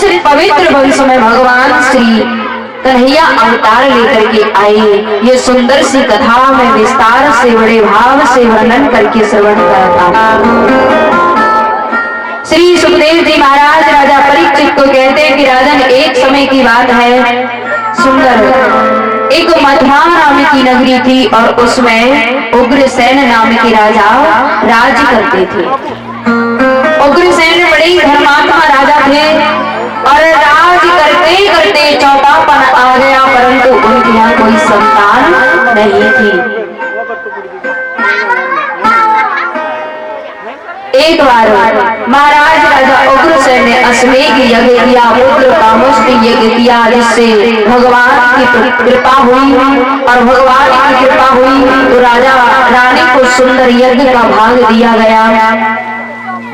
जिस पवित्र वंश में भगवान श्री कन्हैया अवतार लेकर के आए, ये सुंदर सी कथा में विस्तार से बड़े भाव से वर्णन करके श्रवण करता हूं। श्री सुखदेव जी महाराज राजा परीक्षित को कहते हैं कि राजन, एक समय की बात है, सुंदर एक मध्वा नाम की नगरी थी और उसमें उग्रसेन नाम के राजा राज करते थे। उग्रसेन बड़े ही धर्मात्मा राजा थे और राज करते करते चौथापन आ गया, परंतु उनके यहाँ कोई संतान नहीं थी। एक बार महाराज राजा उग्रसेन ने अश्वमेध यज्ञ किया, पुत्र कामुष्टि यज्ञ किया, जिससे भगवान की कृपा हुई और भगवान की कृपा हुई तो राजा रानी को सुंदर यज्ञ का भाग दिया गया।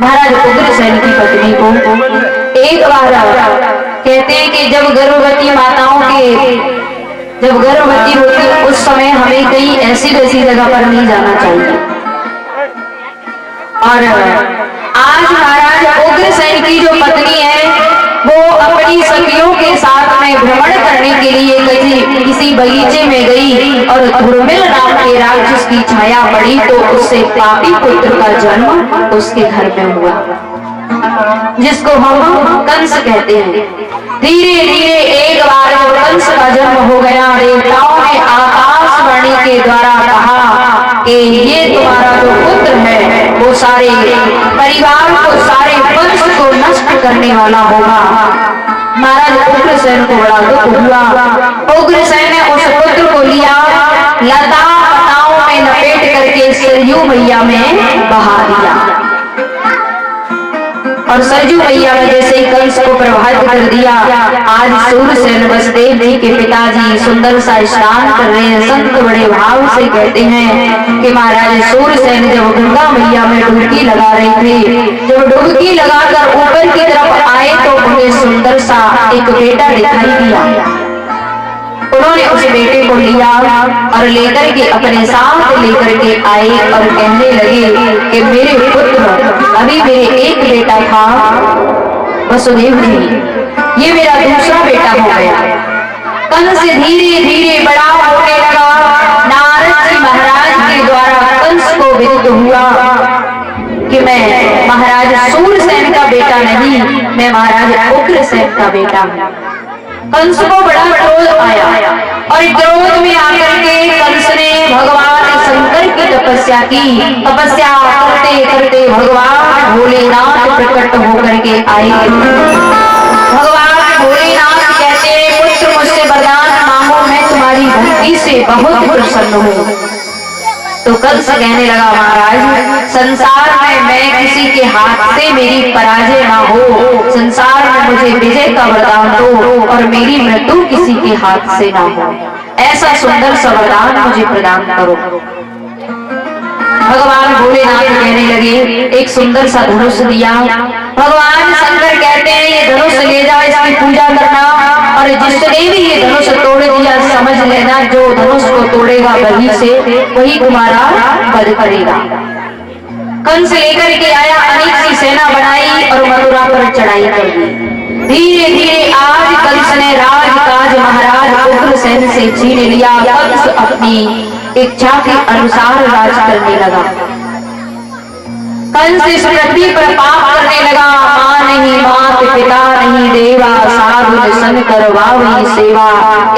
महाराज उग्रसेन की पत्नी को एक बार कहते हैं कि जब गर्भवती माताओं के जब गर्भवती होती उस समय हमें कहीं ऐसी वैसी जगह पर नहीं जाना चाहिए। और आज महाराज उग्रसेन की जो पत्नी है वो अपनी सखियों के साथ में भ्रमण करने के लिए किसी बगीचे में गई और धुर्मिल नाम के राक्षस की छाया पड़ी तो उससे पापी पुत्र का जन्म उसके घर में हुआ, जिसको हम कंस कहते हैं। धीरे धीरे एक बार जब कंस का जन्म हो गया, देवताओं ने आकाशवाणी के द्वारा कहा कि ये तुम्हारा जो पुत्र है वो सारे परिवार को, सारे वंश को नष्ट करने वाला होगा। महाराज उग्रसेन को बड़ा दुख हुआ। उग्रसेन ने उस पुत्र को लिया, लता पताओं में लपेट करके सरयू मैया में बहा दिया और सरयू मैया में जैसे ही कंस को प्रभावित कर दिया। आज सूरसेन वसुदेव जी के पिताजी सुंदर सा स्नान कर रहे हैं। संत बड़े भाव से कहते हैं कि महाराज सूरसेन जब गंगा मैया में डुबकी लगा रहे थे, जब डुबकी लगाकर ऊपर की तरफ आए तो उन्हें सुंदर सा एक बेटा दिखाई दिया। उन्होंने उस बेटे को लिया और लेकर के अपने साथ लेकर के आए और कहने लगे कि मेरे पुत्र, अभी मेरे एक बेटा था वसुदेव जी, ये मेरा दूसरा बेटा हो गया। कंस धीरे धीरे बड़ा होने लगा। नारद जी महाराज के द्वारा कंस को विदित हुआ कि मैं महाराज सूरसेन का बेटा नहीं, मैं महाराज उग्रसेन का बेटा हूँ। कंस को बड़ा क्रोध आया और क्रोध में आकर के कंस ने भगवान शंकर की तपस्या की। तपस्या करते करते भगवान भोलेनाथ प्रकट होकर के आए। भगवान भोलेनाथ कहते हैं, पुत्र मुझसे वरदान मांगो, मैं तुम्हारी भक्ति से बहुत प्रसन्न हूँ। तो कंस कहने लगा, महाराज संसार में मैं किसी के हाथ से मेरी पराजय ना हो, संसार में मुझे विजय का वरदान दो और मेरी मृत्यु किसी के हाथ से ना हो, ऐसा सुंदर सा वरदान मुझे प्रदान करो। भगवान भोलेनाथ कहने लगे, एक सुंदर सा धनुष दिया। भगवान शंकर कहते हैं, ये धनुष ले जाओ, इसकी पूजा करना और जिसने भी ये धनुष तोड़ दिया समझ लेना जो धनुष को तोड़ेगा वही से वही तुम्हारा वध करेगा। कंस लेकर के आया, अनेक सी सेना बनाई और मथुरा पर चढ़ाई कर दी। धीरे धीरे आज कंस ने राजकाज महाराज उग्रसेन से छीन लिया। कंस अपनी इच्छा के अनुसार राज करने लगा। कंस इस पृथ्वी पर पाप करने लगा। मां नहीं, मात पिता नहीं, देवा साधु सन करवावी सेवा,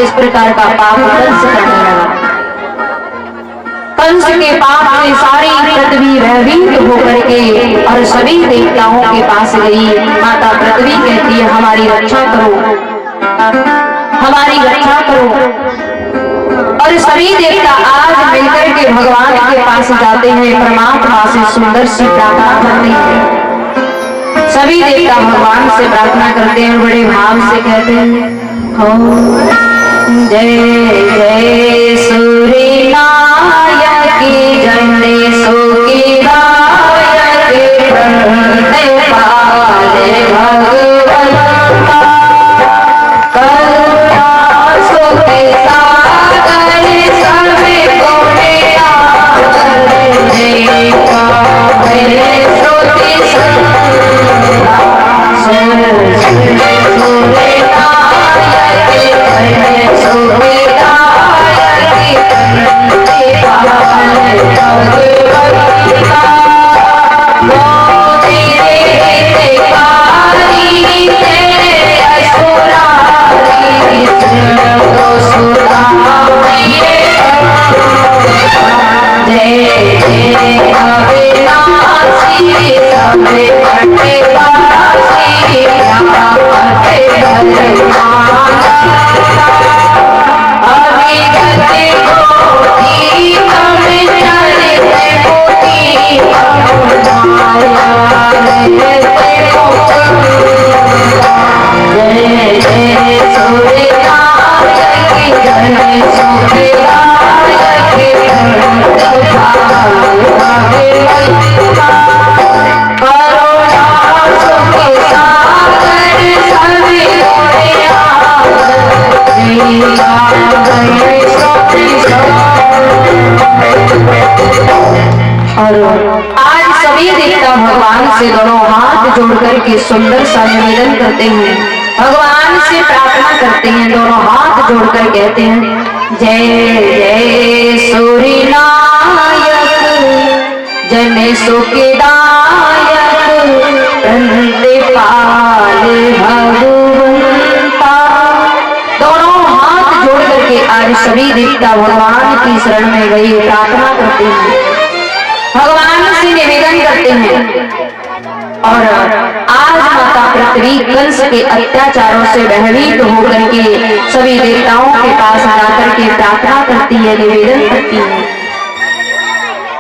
इस प्रकार का पाप कंस करने लगा। कंस के पाप में सारी पृथ्वी भयभीत होकर के और सभी देवताओं के पास गई। माता पृथ्वी कहती है, हमारी रक्षा करो, हमारी रक्षा करो। और सभी देवता आज मिलकर के भगवान के पास जाते हैं, परमात्मा से सुंदर सी प्रार्थना करते हैं। सभी देवता भगवान से प्रार्थना करते हैं, बड़े भाव से कहते हैं, हो जय जय सूर्य नायक जय सोकी नायक प्रणते पाले भगवत करुणा सोके मेरे श्रोते जय जय सूर्यनारायण की जय सूर्यनारायण की और आज सभी देवता भगवान से दोनों हाथ जोड़कर के सुंदर सा निवेदन करते हैं, भगवान से प्रार्थना करते हैं, दोनों हाथ जोड़कर कहते हैं जय जय सूर्यनायक जन सुखदायक प्रतिपाल भगवंता। दोनों हाथ जोड़ करके आज सभी देवता भगवान की शरण में गई प्रार्थना करते हैं, भगवान से निवेदन करते हैं। और आज माता पृथ्वी कंस के अत्याचारों से भयभीत होकर के सभी देवताओं के पास आकर के प्रार्थना करती है, निवेदन करती है।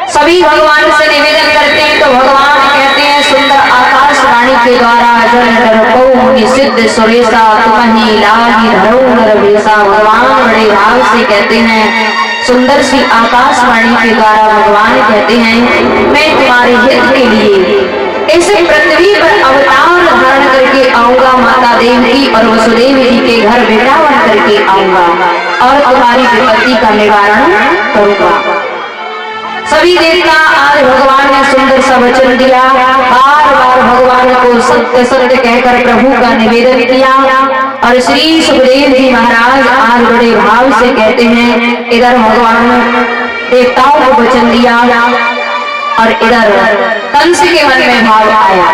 सभी भगवान से निवेदन करते हैं तो भगवान कहते हैं सुंदर आकाशवाणी के द्वारा जन डरपो सिद्ध सुरेशा तुम्हें लागी धरो नरवेशा। भगवान बड़े भाव से कहते हैं, सुंदर सी आकाशवाणी के द्वारा भगवान कहते हैं मैं तुम्हारे हित के लिए इस पृथ्वी पर अवतार धारण करके आऊंगा, माता देवी और वसुदेव जी के घर वृंदावन करके आऊंगा और तुम्हारी विपत्ति का निवारण करूंगा। सभी देवता आज भगवान ने सुंदर सा वचन दिया, बार बार भगवान को सत्य सत्य कहकर प्रभु का निवेदन किया। और श्री सुखदेव जी महाराज आज बड़े भाव से कहते हैं, इधर भगवान देवताओं को वचन दिया और इधर कंस के मन में भाव आया।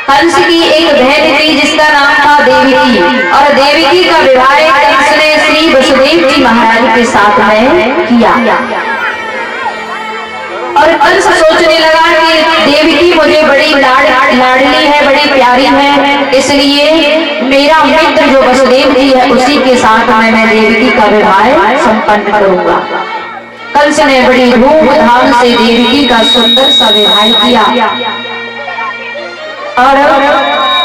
कंस की एक बहन थी जिसका नाम था देवकी, और देवकी का विवाह कंस ने श्री वसुदेव जी महाराज के साथ में किया। और कंस सोचने लगा कि देवकी मुझे बड़ी लाडली है, बड़ी प्यारी है, इसलिए मेरा मित्र जो वसुदेव जी है उसी के साथ में मैं देवकी का विवाह संपन्न करूंगा। कंस ने बड़ी धूमधाम से देवकी का सुंदर सा विवाह किया और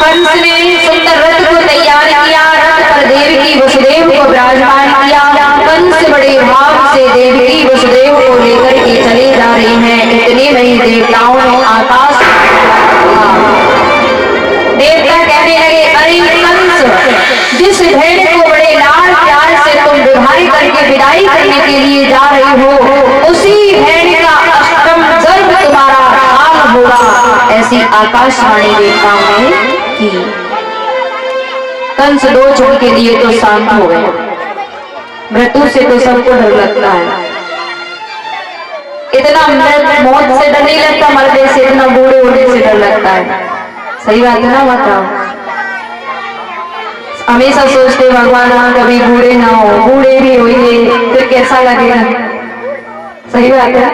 कंस ने सुंदर रथ को तैयार किया, रथ पर देवकी वसुदेव को विराजमान किया। कंस बड़े भाव से देवकी वसुदेव को लेकर के चले जा रहे हैं। इतने में ही देवताओं ने आकाश देवता कहने लगे, अरे कंस, जिस भेड़ को बड़े लाड प्यार से तुम विवाह करके विदाई करने के लिए जा रहे हो, उसी भेड़ का अष्टम गर्भ तुम्हारा काल होगा। ऐसी आकाशवाणी देवताओं ने की। कंस दो क्षण के लिए तो शांत हो गए। मृत्यु से तो सबको डर लगता है, इतना मौत से डर नहीं लगता, मरने से, इतना बूढ़े होने से डर लगता है। सही बात है ना? बताओ, हमेशा सोचते भगवान हम कभी बूढ़े ना हो, बूढ़े भी होंगे फिर कैसा लगेगा। सही बात है।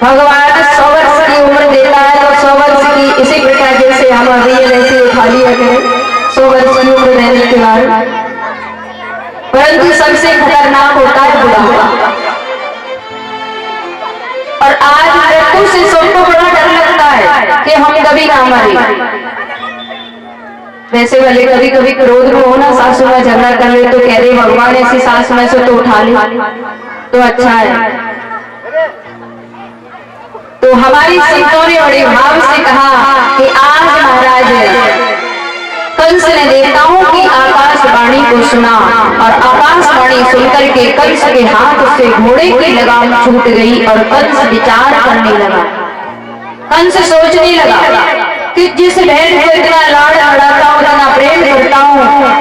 भगवान 100 वर्ष की उम्र देता है तो 100 वर्ष की इसी प्रकार जैसे हम अभी वैसे उठा लिया करें 100 वर्ष की उम्र देने के बाद, परंतु सबसे खतरनाक होता है बुढ़ापा। और आज मृत्यु से सबको बड़ा डर लगता है कि हम कभी ना मरे। वैसे वाले कभी कभी क्रोध में हो ना, सासू में झगड़ा कर ले तो कह रहे भगवान ऐसी सास में से तो उठा ले तो अच्छा है। तो हमारी संतों ने बड़े भाव से कहा कि आज महाराज कंस ने देवताओं की आकाशवाणी को सुना और आकाशवाणी सुनकर के कंस के हाथ से घोड़े की लगाम छूट गई और कंस विचार करने लगा। कंस सोचने लगा कि जिस भेड़ को इतना लाड़ लड़ाता हूँ, इतना प्रेम करता हूँ,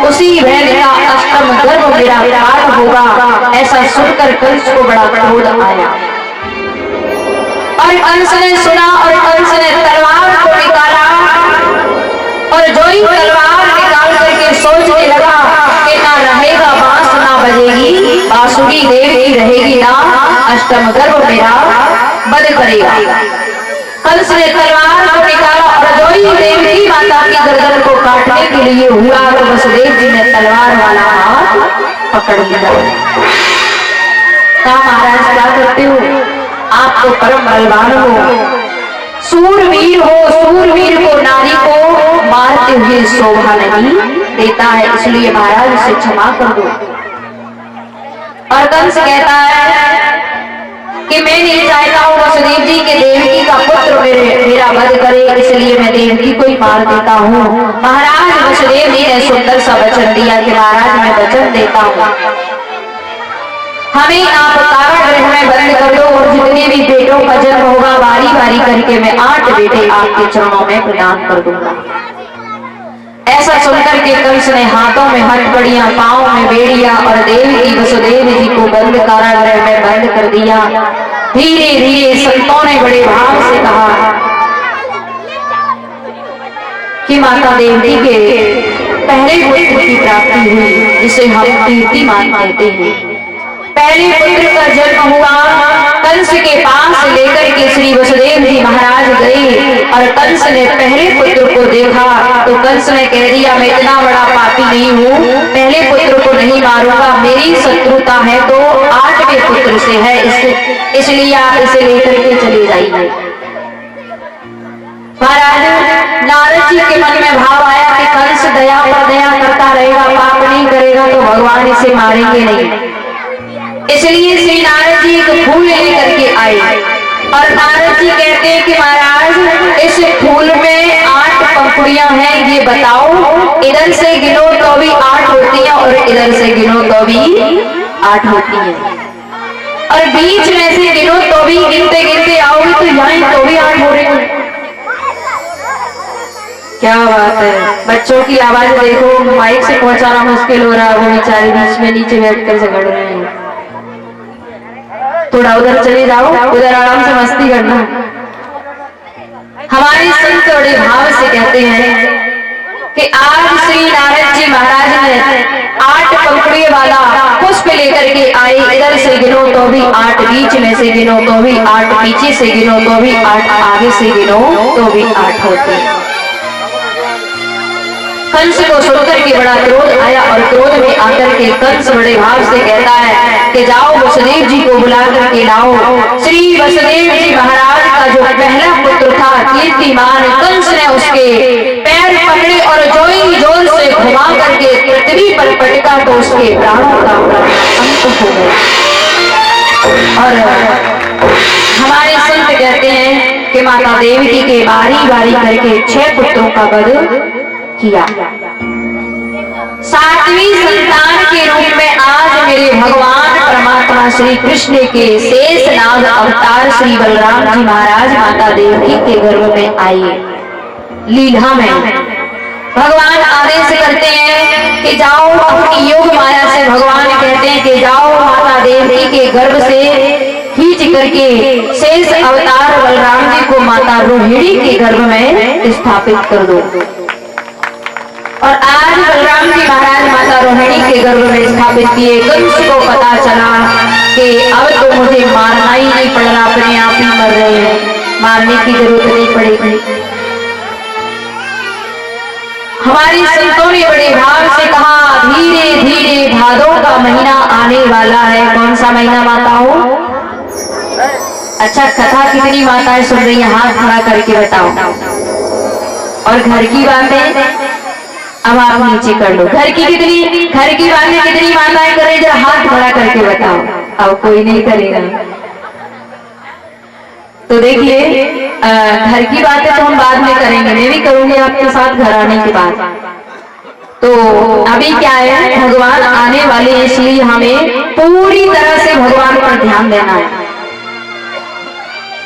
उसी भेड़ का अष्टम गर्भ मेरा काल होगा। ऐसा सुनकर कंस को बड़ा क्रोध आया और कंस ने सुना और कंस ने तलवार को निकाला और जो ही तलवार निकाल करके सोचने लगा कि ना रहेगा बांस ना बजेगी बांसुरी, देवी रहेगी ना अष्टम गर्भ मेरा वध करेगा। कंस ने तलवार को निकाला और जो ही देवी माता की गर्दन को काटने के लिए हुआ तो वसुदेव जी ने तलवार वाला हाथ पकड़ लिया। कहा महाराज क्या करते हो, आप तो परम बलवान हो, सूरवीर हो, सूरवीर को, नारी को मारते हुए शोभा नहीं देता है, इसलिए महाराज उसे क्षमा कर दो। और कंस कहता है कि मैं नहीं चाहता हूँ वसुदेव जी के देवकी का पुत्र मेरा वध करे, इसलिए मैं देवकी को ही मार देता हूँ। महाराज वसुदेव जी ने सुंदर सा वचन दिया कि महाराज मैं वचन देता हूँ, हमें आप कारागृह में बंद कर दो और जितने भी बेटों का जन्म होगा बारी बारी करके मैं 8 बेटे आपके चरणों में प्रदान कर दूंगा। ऐसा सुनकर के कंस ने हाथों में हथकड़ियां, पांव में बेड़ियां और देवकी वसुदेव जी को बंद कारागृह में बंद कर दिया। धीरे धीरे संतों ने बड़े भाव से कहा कि माता देवकी के पहले पुत्र की प्राप्ति हुई, जिसे हम कीर्तिमान कहते हैं। पहले पुत्र का जन्म हुआ, कंस के पास लेकर के श्री वसुदेव जी महाराज गए और कंस ने पहले पुत्र को देखा तो कंस ने कह दिया मैं इतना बड़ा पापी नहीं हूँ, पहले पुत्र को नहीं मारूंगा, मेरी शत्रुता है तो 8वें पुत्र से है, इसलिए आप इसे लेकर के चले जाइए। महाराज नारद जी के मन में भाव आया कि कंस दया पर दया करता रहेगा, पाप नहीं करेगा तो भगवान इसे मारेंगे नहीं, इसलिए श्री नारद जी एक फूल लेकर के आए और नारद जी कहते हैं कि महाराज इस फूल में 8 पंखुड़ियां हैं, ये बताओ इधर से गिनो तो भी 8 होती हैं और इधर से गिनो तो भी 8 होती हैं, और बीच में से गिनो तो भी गिनते गिनते आओगे तो यहाँ तो भी 8 हो रही है। क्या बात है, बच्चों की आवाज देखो, माइक से पहुंचाना मुश्किल हो रहा है, वो बेचारे बीच में नीचे बैठकर झगड़ रहे हैं। थोड़ा उधर चले जाओ, उधर आराम से मस्ती करना। हमारे संत बड़े भाव से कहते हैं कि आज श्री नारद जी महाराज ने 8 पंखुड़ियों वाला पुष्प लेकर के आए, इधर से गिनो तो भी 8, बीच में से गिनो तो भी 8, पीछे से गिनो तो भी 8, आगे से गिनो तो भी 8 होते। कंस को सुनकर के बड़ा क्रोध आया और क्रोध में आकर के कंस बड़े भाव से कहता है कि जाओ वसुदेव जी को बुला करके लाओ। श्री वसुदेव जी महाराज का जो पहला पुत्र था कीर्तिमान, कंस ने उसके पैर पकड़े और जोर से घुमा करके पृथ्वी पर पटका तो उसके प्राणों का अंत हो गया। और हमारे संत कहते हैं कि माता देवकी के बारी बारी करके 6 पुत्रों का वध किया। 7वीं संतान के रूप में आज मेरे भगवान परमात्मा श्री कृष्ण के शेष नाग अवतार श्री बलराम जी महाराज माता देवकी के गर्भ में आए। लीला में भगवान आदेश करते हैं कि जाओ, अपनी योग माया से भगवान कहते हैं कि जाओ माता देवकी के गर्भ से खींच करके शेष अवतार बलराम जी को माता रोहिणी के गर्भ में स्थापित कर दो। और आज बलराम जी महाराज माता रोहिणी के गर्भ में स्थापित किए। कंस को पता चला कि अब तो मुझे मारना ही नहीं पड़ रहा, अपने आप ही मर रहे हैं, मारने की जरूरत नहीं पड़ेगी। हमारी संतों ने बड़े भाव से कहा धीरे धीरे भादों का महीना आने वाला है। कौन सा महीना माताओं? अच्छा, कथा कितनी माताएं सुन रही हैं? हाथ खड़ा करके बताओ। और घर की बातें अब आप नीचे कर लो। घर की बातें कितनी माताएं कर रही, जरा हाथ खड़ा करके बताओ। अब कोई नहीं करेगा तो देखिए, घर की बातें तो हम बाद में करेंगे, मैं भी करूंगी आपके साथ घर आने के बाद। तो अभी क्या है, भगवान आने वाले, इसलिए हमें पूरी तरह से भगवान पर ध्यान देना है,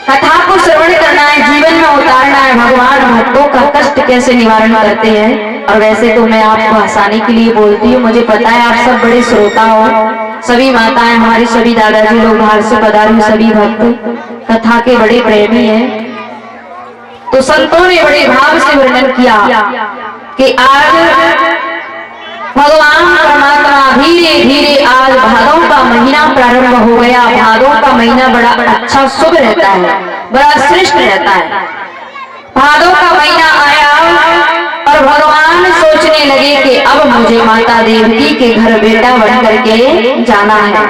कथा को श्रवण करना है, जीवन में उतारना है भगवान भक्तों का कष्ट कैसे निवारण करते हैं। और वैसे तो मैं आपको हंसाने के लिए बोलती हूँ, मुझे पता है आप सब बड़े श्रोता हो, सभी माताएं, हमारे सभी दादाजी लोग, बाहर से पधारे सभी भक्त कथा के बड़े प्रेमी हैं। तो संतों ने बड़े भाव से वर्णन किया कि आज भगवान परमात्मा धीरे धीरे आज भादों का महीना प्रारंभ हो गया। भादों का महीना बड़ा अच्छा शुभ रहता है, बड़ा श्रेष्ठ रहता है। भादों का महीना आया और भगवान सोचने लगे कि अब मुझे माता देवकी के घर बेटा बन करके जाना है।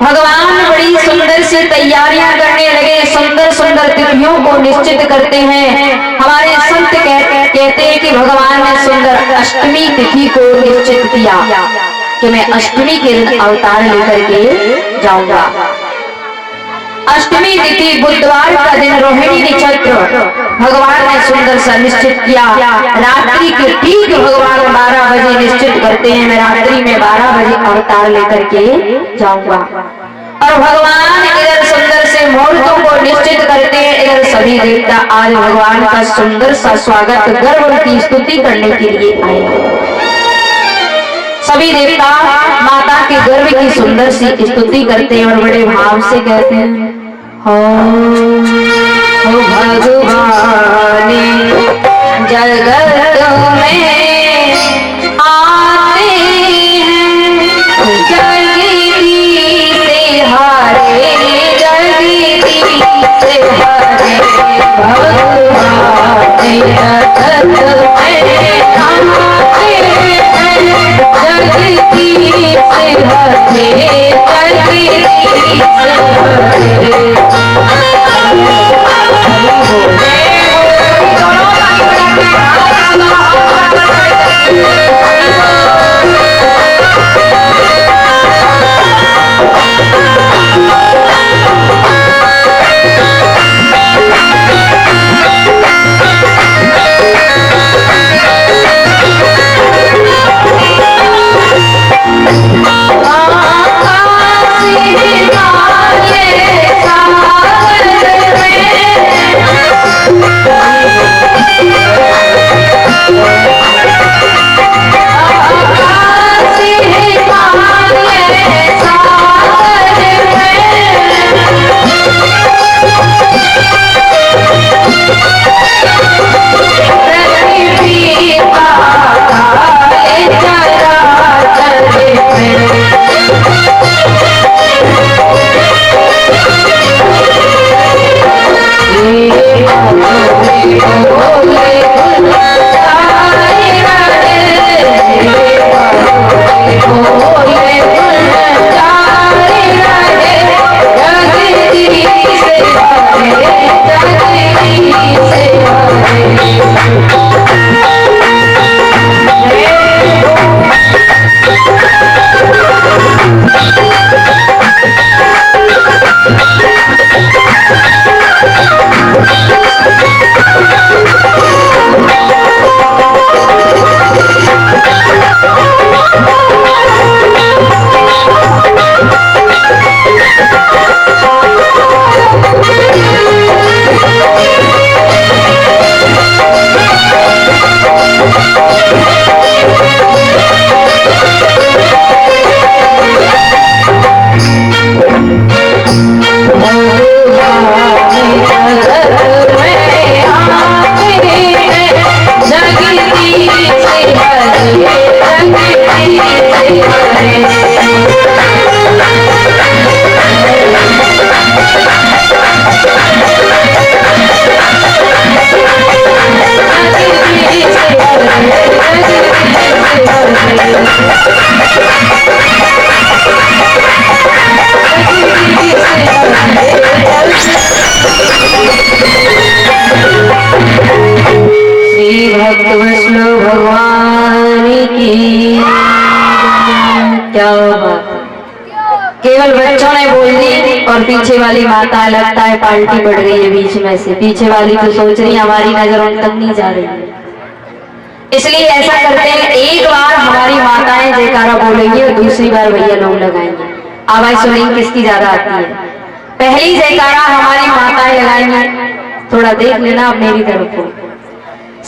भगवान बड़ी सुंदर सी तैयारियां करने लगे, सुंदर सुंदर तिथियों को निश्चित करते हैं। हमारे संत कहते हैं कि भगवान ने सुंदर अष्टमी तिथि को निश्चित किया कि मैं अष्टमी के दिन अवतार लेकर के जाऊंगा। अष्टमी तिथि बुधवार का दिन रोहिणी नक्षत्र भगवान ने सुंदर सा निश्चित किया। रात्रि के ठीक भगवान 12 बजे निश्चित करते हैं, मैं रात्रि में 12 बजे अवतार लेकर के जाऊंगा। और भगवान इधर सुंदर से मुहूर्तों को निश्चित करते हैं, इधर सभी देवता आज भगवान का सुंदर सा स्वागत गर्भ की स्तुति करने के लिए आए। सभी देवता माता के गर्भ की सुंदर सी स्तुति करते हैं और बड़े भाव से कहते हैं, हो भगवान जगत में आते हैं, जगती से हारे, जगती से हारे, भगवान जगत में आते हैं, जगती से हारे, जगती से हारे। केवल बच्चों ने बोल दी और पीछे वाली माता लगता है पाल्टी पड़ गई है बीच में से। पीछे वाली तो सोच रही हमारी नजर उन तक नहीं जा रही, इसलिए ऐसा करते हैं एक बार हमारी माताएं जयकारा बोलेंगी और दूसरी बार भैया लोग लगाएंगे। आवाज सुनिए किसकी ज्यादा आती है। पहली जयकारा हमारी माताएं लगाएंगी, थोड़ा देख लेना आप मेरी तरफ को।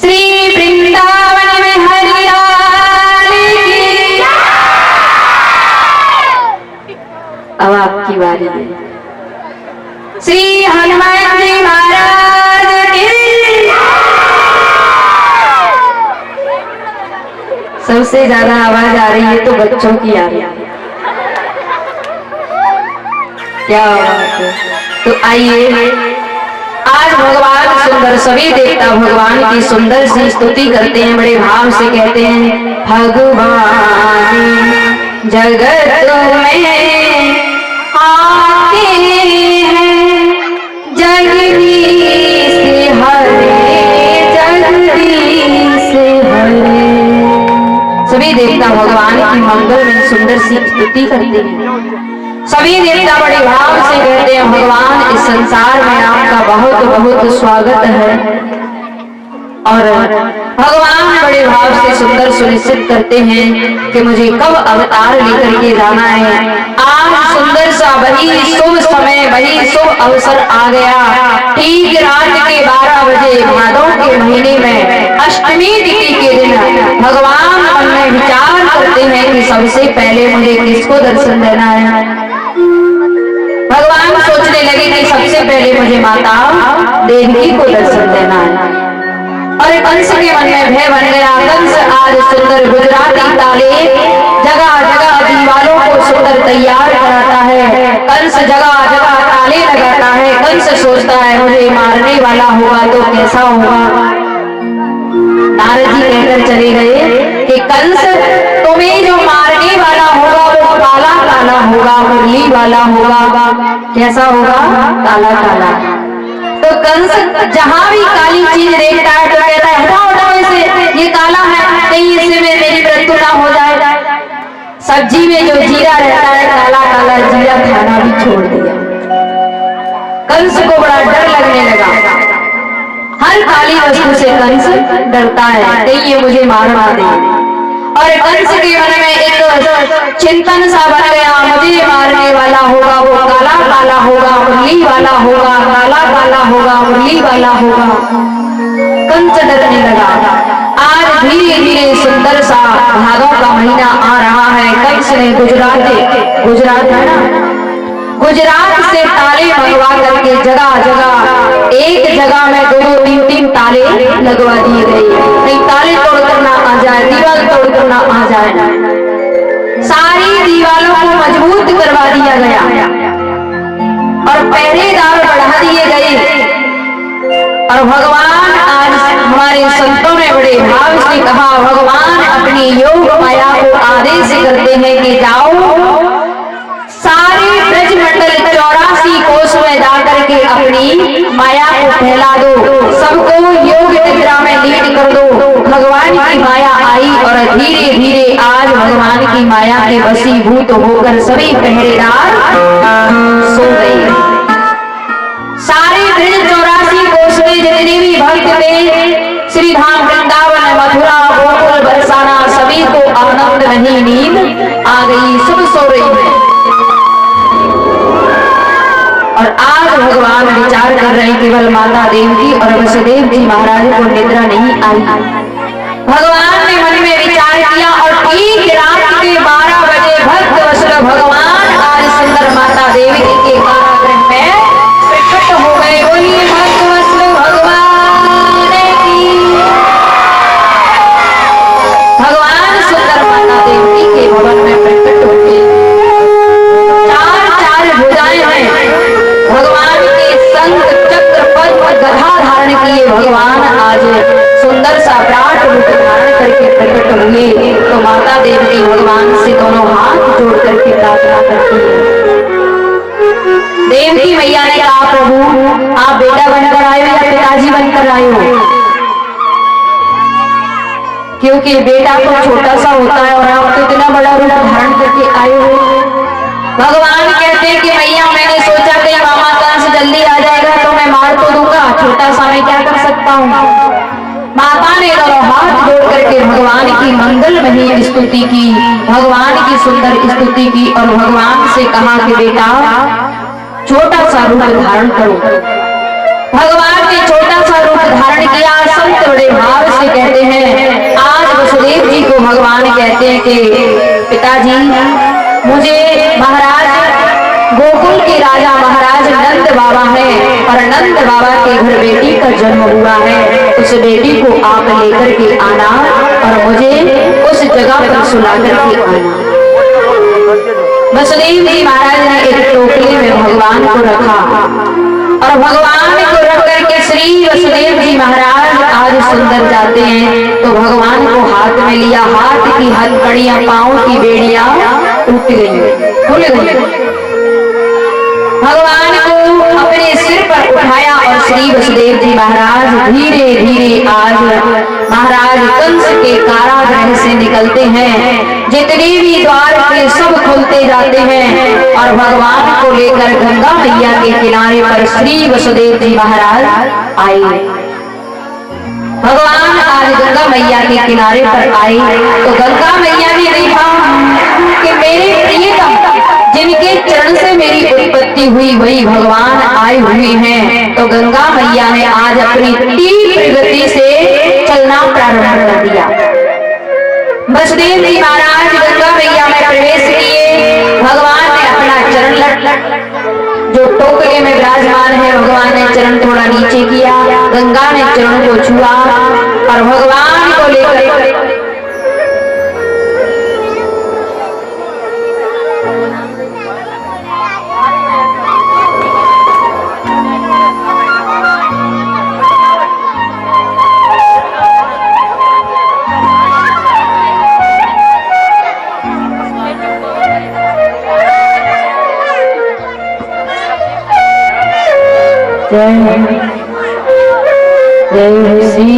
श्री वृंदावन में हरियाली की, अब आपकी बारी है। श्री हनुमान जी महाराज की, सबसे ज्यादा आवाज आ रही है तो बच्चों की आ रही है, क्या बात है। तो आइए आज भगवान सुंदर, सभी देवता भगवान की सुंदर सी स्तुति करते हैं, बड़े भाव से कहते हैं, भगवान जगत में सभी देवता भगवान की मंगल में सुंदर सी स्तुति करते हैं। सभी देवता बड़े भाव से कहते हैं भगवान इस संसार में आपका बहुत बहुत स्वागत है। और भगवान बड़े भाव से सुंदर सुनिश्चित करते हैं कि मुझे कब अवतार लेकर के जाना है। आज सुंदर सा वही शुभ समय वही शुभ अवसर आ गया। ठीक रात के 12 बजे भादों के महीने में अष्टमी तिथि के दिन भगवान मन में विचार करते हैं कि सबसे पहले मुझे किसको दर्शन देना है। भगवान सोचने लगे कि सबसे पहले मुझे माता देवकी को दर्शन देना है। और कंस के मन में भय बन गया। कंस आज सुंदर गुजराती ताले जगह जगह दीवालों को सुंदर तैयार कराता है। कंस जगह जगह ताले लगाता है। कंस सोचता है मुझे मारने वाला होगा तो कैसा होगा। नारद जी कहकर चले गए कि कंस तुम्हें जो मारने वाला होगा वो काला काला होगा, मुरली वाला होगा। कैसा होगा? काला काला। तो कंस जहां भी काली चीज देखता है तो कहता है हटाओ हटाओ इसे, ये काला है, कहीं इससे मेरी मृत्यु ना हो जाए। सब्जी में जो जीरा रहता है काला काला जीरा खाना भी छोड़ दिया। कंस को बड़ा डर लगने लगा। हर काली वस्तु से कंस डरता है कहीं ये मुझे मार ना दे। और कंस के मन में एक चिंतन सा बन गया, मुझे मारने वाला होगा वो काला काला होगा, मुरली वाला होगा, काला काला होगा, मुरली वाला होगा। कंस डरने लगा। आज धीरे धीरे सुंदर सा भादों का महीना आ रहा है। कंस ने गुजरात है ना, गुजरात से ताले मंगवा करके जगह जगह एक जगह में 2-3 ताले लगवा दिए गए। नहीं ताले तोड़कर ना आ जाए, दीवार तोड़कर ना आ जाए। सारी दीवारों को मजबूत करवा दिया गया और पहरेदार बढ़ा दिए गए। और भगवान आज हमारे संतों ने बड़े भाव से कहा, भगवान अपनी योग माया को आदेश करते हैं कि जाओ सारे ब्रजमंडल 84 कोस में जाकर के अपनी माया को फैला दो, सबको योग निद्रा में लीन कर दो। भगवान की माया आई और धीरे धीरे आज भगवान की माया के वशीभूत होकर सभी पहरेदार सो गए। सारे ब्रज 84 कोस में जितने भी भक्त थे, श्री धाम वृंदावन मथुरा गोकुल बरसाना, सभी को आनंद नहीं नींद आ गई, सब सो रही है। और आज भगवान विचार कर रहे केवल माता देवकी और वसुदेव जी महाराज को निद्रा नहीं आई। भगवान ने मन में विचार किया और ठीक रात के 12 बजे भक्त वत्सल भगवान आज सुंदर माता देवकी के कारागृह में प्रकट हो गए। बोलिए भक्त वत्सल भगवान की। भगवान सुंदर माता देवकी के भवन में प्रकट हो गए। चार भुजाएं हैं। भगवान के संत चक्र पद्म गधा धारण किए भगवान आज सुंदर सा विराट रूप धारण करके प्रकट हुए। तो माता देवी भगवान से दोनों हाथ जोड़ करके प्रार्थना करती है। देवकी मैया ने कहा, प्रभु आप बेटा बनकर आए हो या पिताजी बनकर आए हो? क्योंकि बेटा तो छोटा सा होता है और आप तो इतना बड़ा रूप धारण करके आए हो। भगवान कहते हैं कि मैया मैंने सोचा कि मामा कंस जल्दी आ जाएगा तो मैं मार तो दूंगा, छोटा सा मैं क्या कर सकता हूँ। माता ने दोनों हाथ जोड़ करके भगवान की मंगलमयी स्तुति की, भगवान की सुंदर स्तुति की और भगवान से कहा कि बेटा छोटा सा रूप धारण करो। भगवान ने छोटा सा रूप धारण किया। संत बड़े भाव से कहते हैं, आज वसुदेव जी को भगवान कहते हैं कि पिताजी मुझे महाराज गोकुल के राजा महाराज नंद बाबा हैं और नंद बाबा के घर बेटी का जन्म हुआ है। उस बेटी को आप लेकर के आना और मुझे उस जगह पर सुला करके आना। वसुदेव जी महाराज ने एक टोकरी में भगवान को रखा और भगवान को रख करके श्री वसुदेव जी महाराज आज सुंदर जाते हैं तो भगवान को हाथ में लिया। हाथ की हथकड़ियां, पांव की बेड़ियां टूट गई, खुल गई। भगवान को अपने सिर पर उठाया और श्री वसुदेव जी महाराज धीरे धीरे आज महाराज कंस के कारागृह से निकलते हैं, जितने भी द्वार थे सब खुलते जाते हैं और भगवान को लेकर गंगा मैया के किनारे पर श्री वसुदेव जी महाराज आए। भगवान आज गंगा मैया के किनारे पर आए तो गंगा मैया ने देखा कि मेरे प्रियतम जिनके चरण से मेरी उत्पत्ति हुई वही भगवान आए हुए हैं। तो गंगा मैया ने आज अपनी तीव्र गति से चलना प्रारंभ कर दिया। वसुदेव जी महाराज गंगा मैया में प्रवेश किए। भगवान ने अपना चरण जो टोकरे में विराजमान है, भगवान ने चरण थोड़ा नीचे किया, गंगा ने चरण को छुआ और भगवान को लेकर जय श्री